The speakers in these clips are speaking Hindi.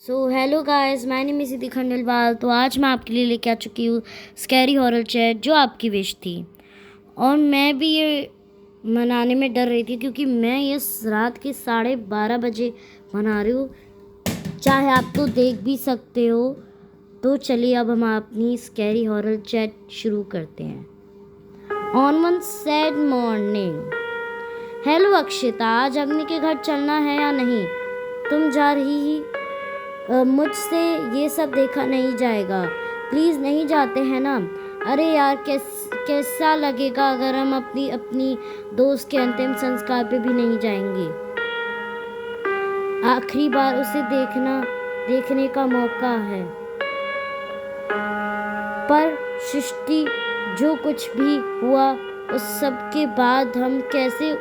So hello guys, my name is Siddhi Khandelwal. तो आज मैं आपके लिए लेके आ चुकी हूँ स्कैरी हॉरर चैट, जो आपकी विश थी। और मैं भी ये मनाने में डर रही थी क्योंकि मैं ये रात के 12:30 बजे मना रही हूँ। चाहे आप तो देख भी सकते हो। तो चलिए अब हम अपनी स्कैरी हॉरर चैट शुरू करते हैं। On one sad morning. Hello Akshita, आज अवनी के घर चलना है या नहीं? तुम जा रही ही मुझसे ये सब देखा नहीं जाएगा। प्लीज़ नहीं जाते हैं ना? अरे यार, कैसा लगेगा अगर हम अपनी दोस्त के अंतिम संस्कार पे भी नहीं जाएंगे। आखिरी बार उसे देखने का मौका है। पर सृष्टि, जो कुछ भी हुआ उस सब के बाद हम कैसे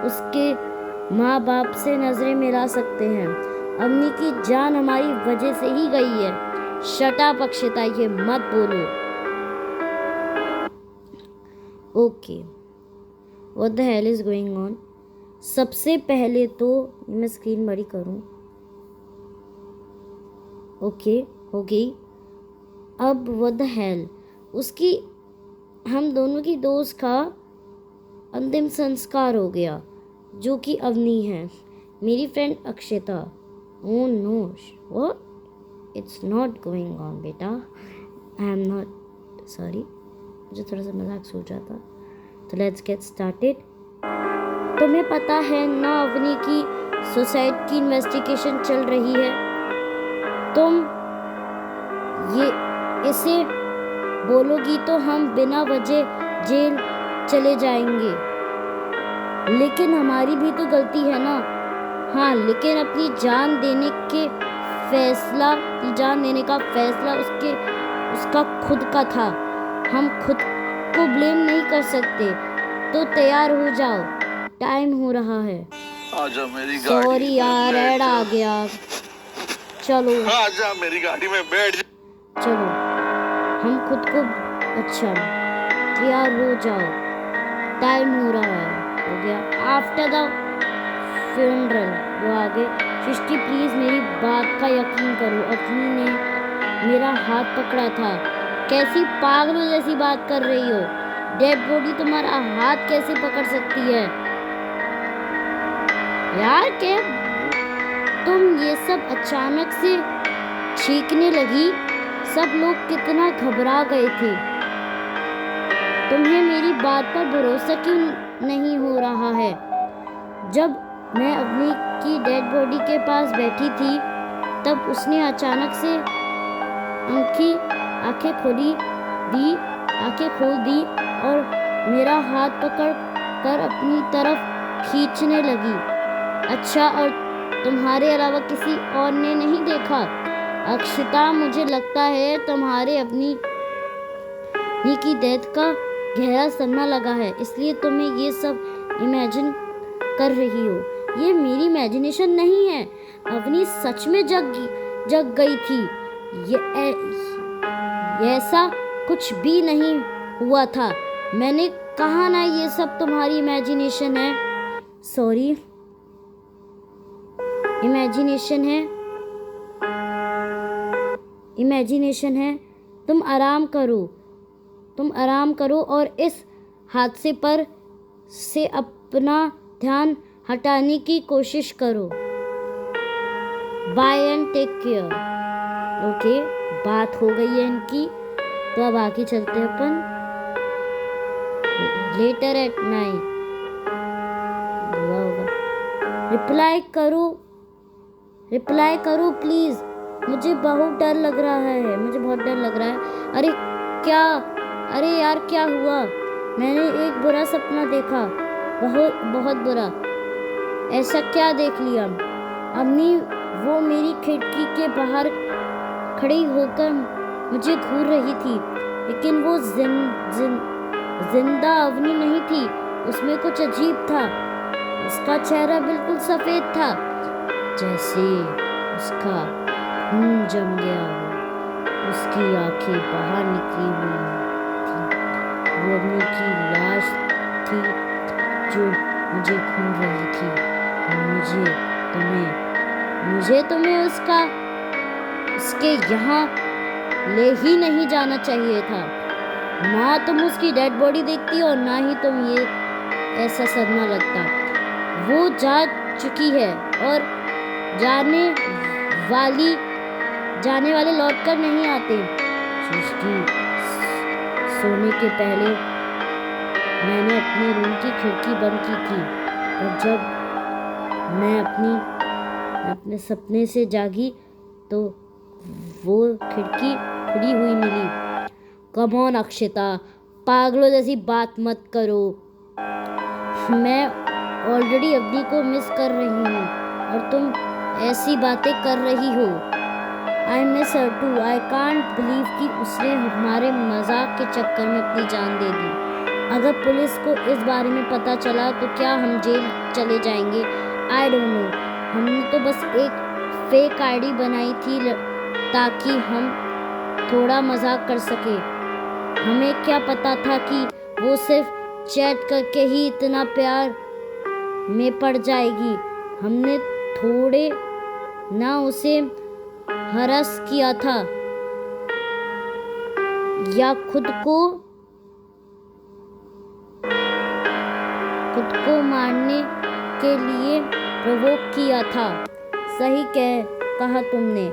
उसके माँ बाप से नजरें मिला सकते हैं? अम्मी की जान हमारी वजह से ही गई है। शट अप अक्षिता, ये मत बोलो। Okay, what the hell is going on? सबसे पहले तो मैं स्क्रीन बड़ी करूं। ओके, हो गई। अब व्हाट द हेल, उसकी हम दोनों की दोस्त का अंतिम संस्कार हो गया, जो कि अवनी है, मेरी friend Akshita. Oh no, what? It's not going on बेटा। आई एम नॉट सॉरी, मुझे थोड़ा सा मजाक सोच रहा था। तो लेट्स गेट स्टार्टेड। तुम्हें पता है ना, अवनी की सुसाइड की इन्वेस्टिगेशन चल रही है। तुम ये इसे बोलोगी तो हम बिना वजह जेल चले जाएंगे। लेकिन हमारी भी तो गलती है ना। हाँ, लेकिन अपनी जान देने का फैसला उसका खुद का था। हम खुद को ब्लेम नहीं कर सकते। तो तैयार हो जाओ, टाइम हो रहा है। आजा मेरी गाड़ी। सॉरी यार, ऐड आ गया। चलो आजा मेरी गाड़ी में बैठ। चलो, हम खुद को अच्छा, तैयार हो जाओ, टाइम हो रहा है। हो गया। आफ्टर द फ्यूनरल, वो आगे। सृष्टि प्लीज मेरी बात का यकीन करो, अवनी ने मेरा हाथ पकड़ा था। कैसी पागलों जैसी बात कर रही हो? डेड बॉडी तुम्हारा हाथ कैसे पकड़ सकती है यार? क्या तुम ये सब अचानक से छींकने लगी? सब लोग कितना घबरा गए थे। तुम्हें मेरी बात पर भरोसा क्यों नहीं हो रहा है? जब मैं अवनी की डेड बॉडी के पास बैठी थी, तब उसने अचानक से आंखें खोल दी और मेरा हाथ पकड़ कर अपनी तरफ खींचने लगी। अच्छा, और तुम्हारे अलावा किसी और ने नहीं देखा? अक्षिता, मुझे लगता है तुम्हारे अपनी की डेथ का गहरा सदमा लगा है, इसलिए तुम्हें ये सब इमेजिन कर रही हो। ये मेरी इमेजिनेशन नहीं है। अवनी सच में जग गई थी। ऐसा कुछ भी नहीं हुआ था। मैंने कहा ना, ये सब तुम्हारी इमेजिनेशन है। सॉरी, इमेजिनेशन है। तुम आराम करो और इस हादसे पर से अपना ध्यान हटाने की कोशिश करो। Bye and take care. Okay, बात हो गई है इनकी, तो अब आगे चलते हैं अपन। Later at night. रिप्लाई करो प्लीज। मुझे बहुत डर लग रहा है। अरे यार, क्या हुआ? मैंने एक बुरा सपना देखा, बहुत बुरा। ऐसा क्या देख लिया? अम्मी वो मेरी खिड़की के बाहर खड़ी होकर मुझे घूर रही थी, लेकिन वो जिंदा अवनी नहीं थी। उसमें कुछ अजीब था। उसका चेहरा बिल्कुल सफेद था, जैसे उसका खून जम गया हो। उसकी आंखें बाहर निकली हुई थी। वो अवनी की लाश थी जो मुझे घूर रही थी। मुझे तुम्हें उसका उसके यहाँ ले ही नहीं जाना चाहिए था। ना तुम उसकी डेड बॉडी देखती और ना ही तुम ये ऐसा सदमा लगता। वो जा चुकी है और जाने वाले लौट कर नहीं आते। सृष्टि, सोने के पहले मैंने अपने रूम की खिड़की बंद की थी और जब मैं अपने सपने से जागी तो वो खिड़की खुली हुई मिली। कम ऑन अक्षिता, पागलों जैसी बात मत करो। मैं ऑलरेडी अवनी को मिस कर रही हूँ और तुम ऐसी बातें कर रही हो। I miss her too. I can't believe कि उसने हमारे मजाक के चक्कर में अपनी जान दे दी। अगर पुलिस को इस बारे में पता चला तो क्या हम जेल चले जाएंगे? I don't know. हमने तो बस एक फेक आईडी बनाई थी ताकि हम थोड़ा मजाक कर सके। हमें क्या पता था कि वो सिर्फ चैट करके ही इतना प्यार में पड़ जाएगी। हमने थोड़े ना उसे हरास किया था या खुद को मारने के लिए प्रोवोक किया था। सही कहा तुमने।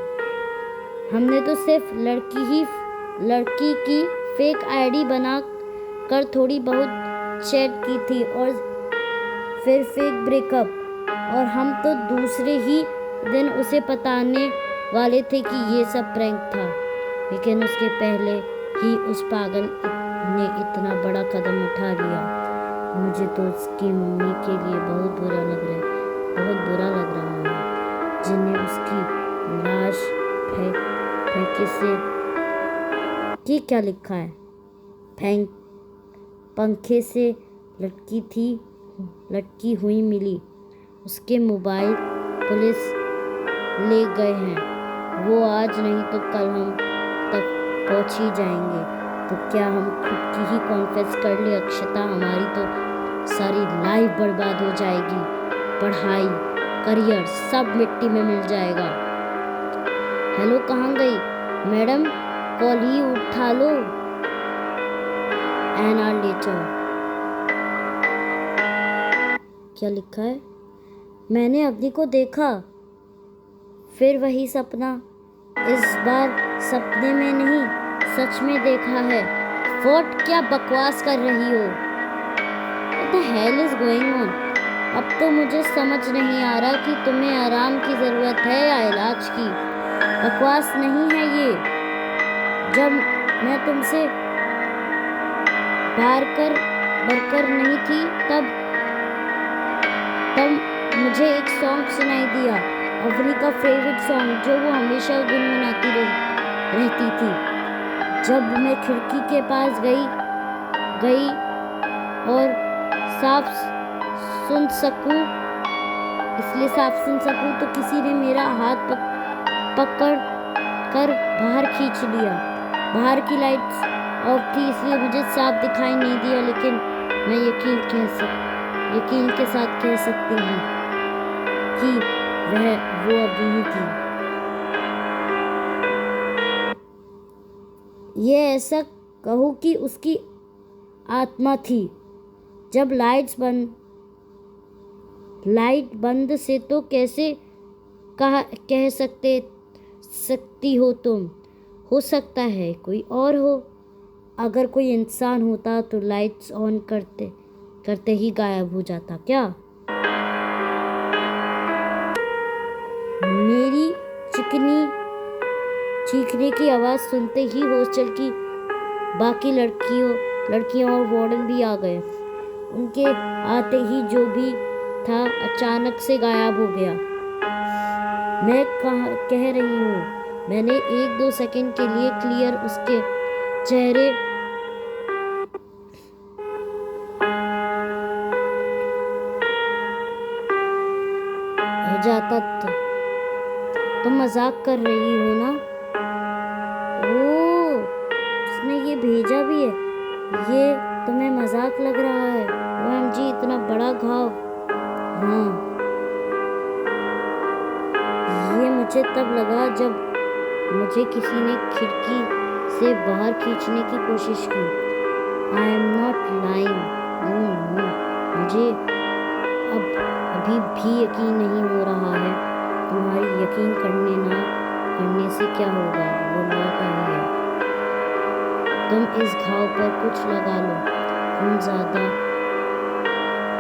हमने तो सिर्फ लड़की की फेक आईडी बना कर थोड़ी बहुत चैट की थी और फिर फेक ब्रेकअप। और हम तो दूसरे ही दिन उसे बताने वाले थे कि ये सब प्रैंक था। लेकिन उसके पहले ही उस पागल ने इतना बड़ा कदम उठा लिया। मुझे तो उसकी मम्मी के लिए बहुत बुरा लग रहा है जिन्हें उसकी लाश फेंके से ये क्या लिखा है, पंखे से लटकी हुई मिली। उसके मोबाइल पुलिस ले गए हैं। वो आज नहीं तो कल हम तक पहुंच ही जाएंगे। तो क्या हम खुद की ही कॉन्फेस कर ले अक्षता? हमारी तो सारी लाइफ बर्बाद हो जाएगी। पढ़ाई, करियर सब मिट्टी में मिल जाएगा। हेलो, कहाँ गई मैडम? कॉल ही उठा लो। An hour later. क्या लिखा है? मैंने अवनी को देखा, फिर वही सपना। इस बार सपने में नहीं, सच में देखा है। व्हाट? क्या बकवास कर रही हो? What the hell is going on? अब तो मुझे समझ नहीं आ रहा कि तुम्हें आराम की जरूरत है या इलाज की। बकवास नहीं है ये। जब मैं तुमसे बरकर नहीं थी तब मुझे एक सॉन्ग सुनाई दिया, अवनी का फेवरेट सॉन्ग जो वो हमेशा गुनगुनाती रहती थी। जब मैं खिड़की के पास गई और साफ सुन सकूं तो किसी ने मेरा हाथ पकड़ कर बाहर खींच लिया। बाहर की लाइट्स ऑफ थी इसलिए मुझे साफ दिखाई नहीं दिया, लेकिन मैं यकीन के साथ कह सकती हूँ कि वो अवनी थी। ये ऐसा कहो कि उसकी आत्मा थी। जब लाइट बंद से तो कैसे कह सकती हो तुम? हो सकता है कोई और हो। अगर कोई इंसान होता तो लाइट्स ऑन करते ही गायब हो जाता क्या? मेरी चीखने की आवाज सुनते ही हॉस्टल की बाकी लड़कियों और वार्डन भी आ गए। उनके आते ही जो भी था अचानक से गायब हो गया। मैं कह रही हूँ, मैंने 1-2 सेकंड के लिए क्लियर उसके चेहरे हो जाता। तुम मजाक कर रही हो ना? ओह, उसने ये भेजा भी है। ये तुम्हें मजाक लग रहा है? OMG, इतना बड़ा घाव। हाँ, ये मुझे तब लगा जब मुझे किसी ने खिड़की से बाहर खींचने की कोशिश की। I am not lying. No, मुझे अब अभी भी यकीन नहीं हो रहा है। तुम्हारी यकीन करने ना करने से क्या होगा, वो लड़का ही है। तुम इस घाव पर कुछ लगा लो। खून ज्यादा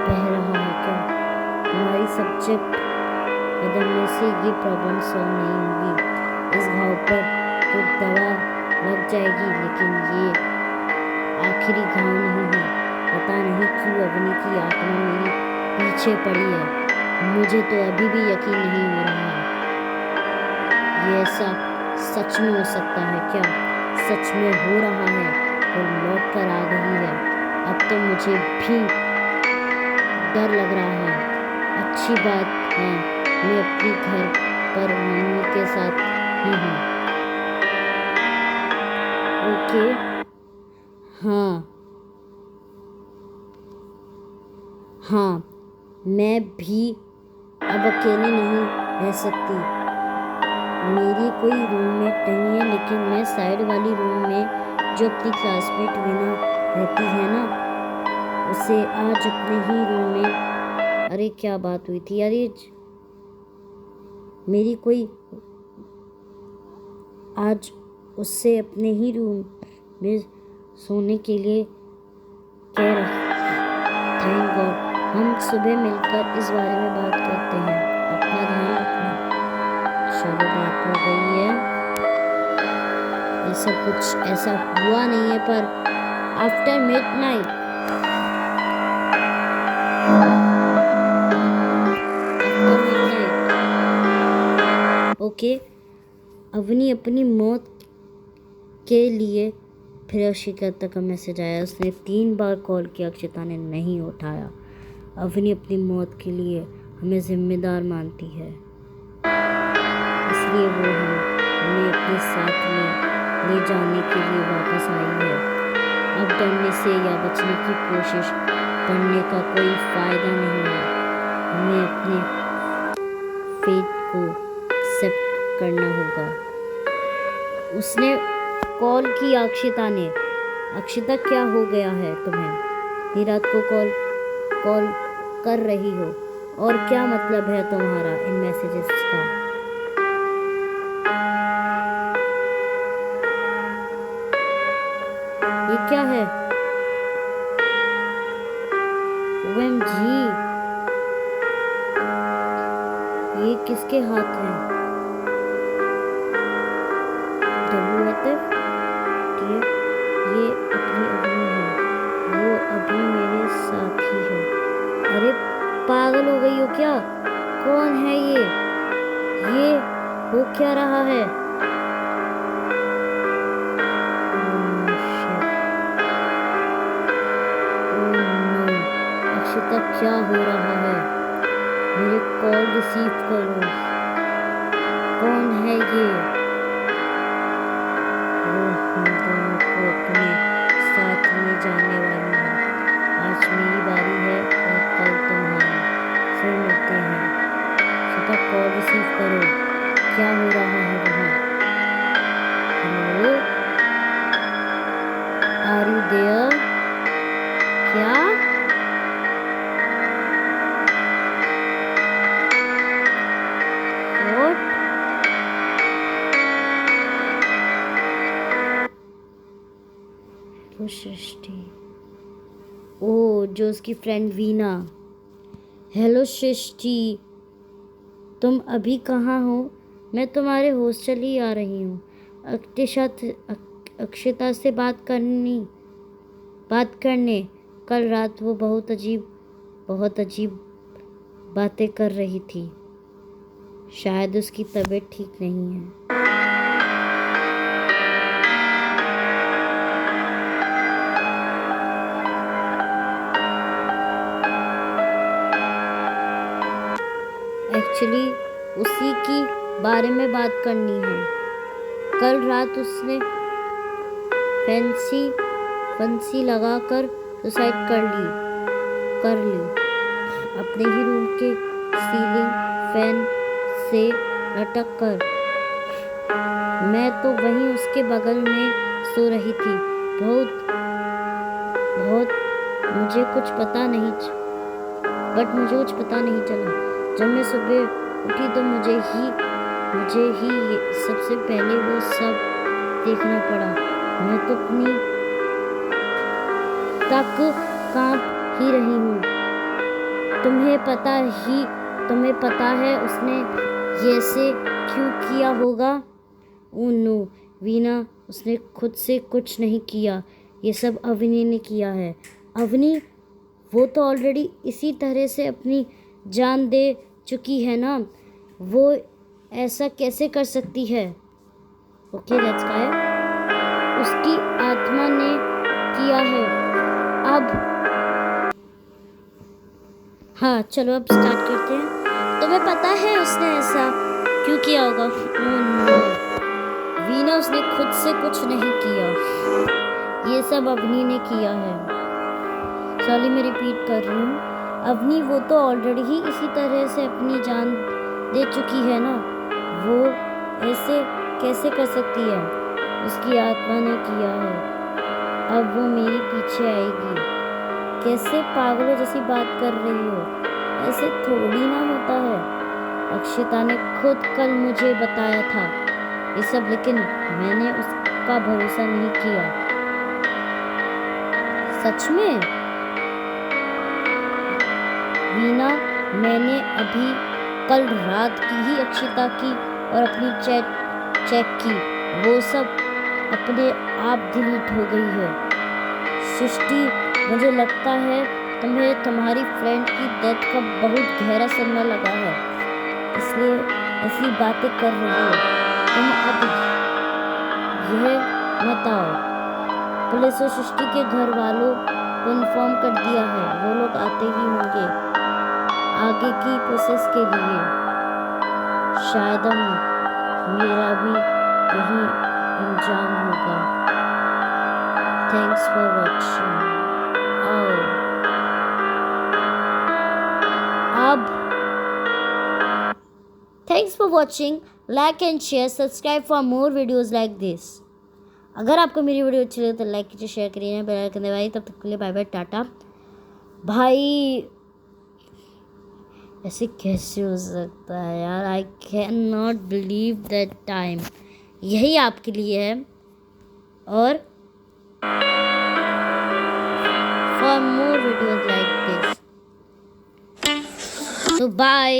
बह रहा है क्या? तुम्हारी सब्जेक्ट बदलने से ये प्रॉब्लम सॉल्व नहीं होगी। इस घाव पर तो दवा लग जाएगी, लेकिन ये आखिरी घाव नहीं है। पता नहीं क्यों अवनी की आत्मा मेरे पीछे पड़ी है। मुझे तो अभी भी यकीन नहीं हो रहा है ये ऐसा सच में हो सकता है क्या? सच में हो रहा है। वो लौट कर आ गई है। अब तो मुझे भी डर लग रहा है। अच्छी बात है मैं अपने घर पर मम्मी के साथ ही हूँ। ओके, हाँ, मैं भी अब अकेले नहीं रह सकती। मेरी कोई रूममेट नहीं है, लेकिन मैं साइड वाली रूम में जो अपनी क्लासमेट वीना रहती है ना, उसे आज अपने ही रूम में। अरे क्या बात हुई थी यार, ये मेरी कोई आज उससे अपने ही रूम में सोने के लिए कह रहा। Thank God. हम सुबह मिलकर इस बारे में बात करते हैं। अपना ध्यान रखना। चलो, बात हो गई है। ये सब कुछ ऐसा हुआ नहीं है, पर आफ्टर मिडनाइट ओके, अवनी अपनी मौत के लिए फिर अक्षिता का मैसेज आया। उसने 3 बार कॉल किया, अक्षिता ने नहीं उठाया। अवनी अपनी मौत के लिए हमें जिम्मेदार मानती है, इसलिए वो हमें अपने साथ ले जाने के लिए वापस आई है। अब डरने से या बचने की कोशिश करने का कोई फायदा नहीं है। हमें अपने फेट को एक्सेप्ट करना होगा। उसने कॉल की अक्षिता ने। अक्षिता, क्या हो गया है तुम्हें? इतनी रात को कॉल कर रही हो, और क्या मतलब है तुम्हारा इन मैसेजेस का? ये क्या है? OMG, ये किसके हाथ है? WTF? ये अपनी अवनी है। वो अभी मेरे साथ ही है। अरे पागल हो गई हो क्या? कौन है ये हो क्या रहा है? अक्षिता, क्या हो रहा है? मेरे कॉल रिसीव करो। कौन है ये? वो हम दोनों को अपने साथ ले जाने वाली है। आज मेरी बारी है और कल तुम्हारी। फिर मिलते हैं। अक्षिता, कॉल रिसीव करो। क्या हो रहा है वहाँ? Hello, are you there? क्या? सृष्टि, ओ जो उसकी फ्रेंड वीना। हेलो सृष्टि, तुम अभी कहाँ हो? मैं तुम्हारे हॉस्टल ही आ रही हूँ। अक्षिता से बात करने। कल रात वो बहुत अजीब बातें कर रही थी। शायद उसकी तबीयत ठीक नहीं है। एक्चुअली उसी की बारे में बात करनी है। कल रात उसने फंसी लगाकर सुसाइड कर ली अपने ही रूम के सीलिंग फैन से लटक कर। मैं तो वहीं उसके बगल में सो रही थी। बहुत बहुत मुझे कुछ पता नहीं चला। जब मैं सुबह उठी तो मुझे ही सबसे पहले वो सब देखना पड़ा। मैं तो अपनी तक कांप ही रही हूँ। तुम्हें पता है उसने ऐसे क्यों किया होगा? ओह नो वीना, उसने खुद से कुछ नहीं किया। ये सब अवनी ने किया है। अवनी? वो तो ऑलरेडी इसी तरह से अपनी जान दे चुकी है ना। वो ऐसा कैसे कर सकती है? Okay let's go. उसकी आत्मा ने किया है। अब हाँ चलो अब स्टार्ट करते हैं। तुम्हें पता है उसने ऐसा क्यों किया होगा? ओह नो वीना, उसने खुद से कुछ नहीं किया। ये सब अवनी ने किया है। सॉरी मैं रिपीट कर रही हूँ। अवनी वो तो ऑलरेडी ही इसी तरह से अपनी जान दे चुकी है ना। वो ऐसे कैसे कर सकती है? उसकी आत्मा ने किया है। अब वो मेरे पीछे आएगी। कैसे पागलों जैसी बात कर रही हो? ऐसे थोड़ी ना होता है। अक्षिता ने खुद कल मुझे बताया था ये सब, लेकिन मैंने उसका भरोसा नहीं किया। सच में वीना, मैंने अभी कल रात की ही अक्षिता की और अपनी चेक की। वो सब अपने आप डिलीट हो गई है। सृष्टि, मुझे लगता है तुम्हें तुम्हारी फ्रेंड की डेथ का बहुत गहरा सदमा लगा है, इसलिए ऐसी बातें कर रही हो। तुम अब यह मत आओ। पुलिस और सृष्टि के घर वालों को इन्फॉर्म कर दिया है। वो लोग आते ही होंगे आगे की प्रोसेस के लिए। शायद मेरा भी यही अंजाम होगा। Thanks for watching. Thanks for watching. Like and share. Subscribe for more videos like this. अगर आपको मेरी वीडियो अच्छी लगे तो लाइक कीजिए, शेयर करिए, बेल आइकन दबाइए। तब तक के लिए बाय बाय, टाटा। भाई ऐसे कैसे हो सकता है यार? I can not believe that time. यही आपके लिए है। और for more videos like this, तो बाय।